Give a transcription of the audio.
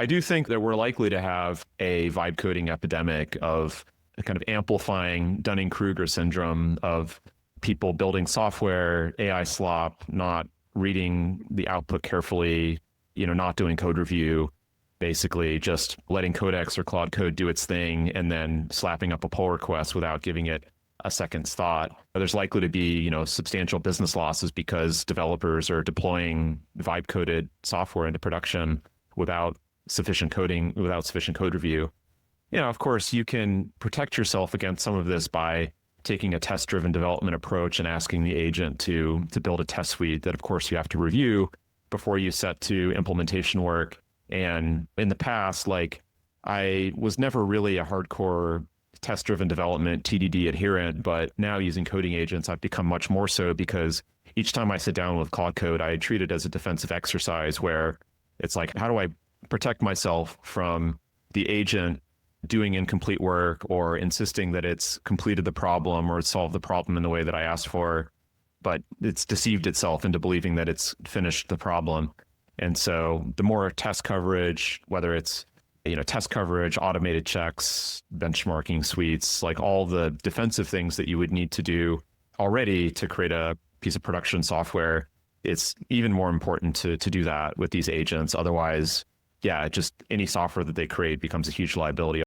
I do think that we're likely to have a vibe coding epidemic of a kind of amplifying Dunning-Kruger syndrome of people building software, AI slop, not reading the output carefully, not doing code review, basically just letting Codex or Claude Code do its thing and then slapping up a pull request without giving it a second's thought. There's likely to be, substantial business losses because developers are deploying vibe coded software into production without sufficient coding, without sufficient code review. Of course, you can protect yourself against some of this by taking a test-driven development approach and asking the agent to build a test suite that, of course, you have to review before you set to implementation work. And in the past, I was never really a hardcore test-driven development TDD adherent, but now using coding agents, I've become much more so because each time I sit down with Claude Code, I treat it as a defensive exercise where it's like, how do I protect myself from the agent doing incomplete work or insisting that it's completed the problem or solved the problem in the way that I asked for, but it's deceived itself into believing that it's finished the problem. And so the more test coverage, whether it's test coverage, automated checks, benchmarking suites, like all the defensive things that you would need to do already to create a piece of production software, it's even more important to do that with these agents. Otherwise, just any software that they create becomes a huge liability.